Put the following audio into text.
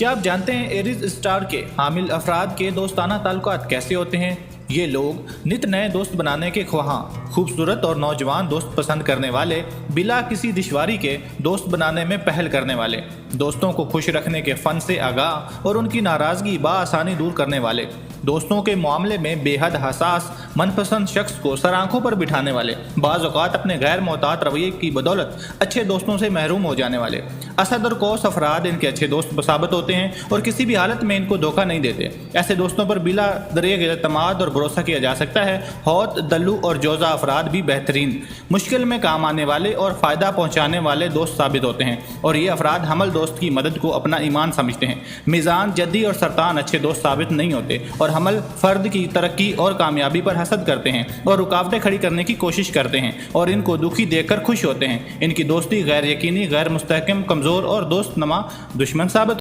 क्या आप जानते हैं एरीज स्टार के हामिल अफराद के दोस्ताना ताल्लुकात कैसे होते हैं? ये लोग नित नए दोस्त बनाने के ख्वाहां, खूबसूरत और नौजवान दोस्त पसंद करने वाले, बिला किसी दुश्वारी के दोस्त बनाने में पहल करने वाले, दोस्तों को खुश रखने के फन से आगाह और उनकी नाराज़गी बाआसानी दूर करने वाले, दोस्तों के मामले में बेहद हसास, मनपसंद शख्स को सर आंखों पर बिठाने वाले, बाज़ औक़ात अपने गैर मोहतात रवैये की बदौलत अच्छे दोस्तों से महरूम हो जाने वाले। असद और कौस अफराद इनके अच्छे दोस्त साबित होते हैं और किसी भी हालत में इनको धोखा नहीं देते। ऐसे दोस्तों पर बिला दरिया एतमाद और भरोसा किया जा सकता है। हौत, दल्लू और जोजा अफराद भी बेहतरीन, मुश्किल में काम आने वाले और फ़ायदा पहुँचाने वाले दोस्त साबित होते हैं और ये अफराद हमल दोस्त की मदद को अपना ईमान समझते हैं। मिज़ान, जद्दी और सरतान अच्छे दोस्त साबित नहीं होते और हमल फ़र्द की तरक्की और कामयाबी पर हसद करते हैं और रुकावटें खड़ी करने की कोशिश करते हैं और इनको दुखी देखकर खुश होते हैं। इनकी दोस्ती गैर यकीनी, गैर मुस्तहकम, कमज़ोर और दोस्त नमा दुश्मन साबित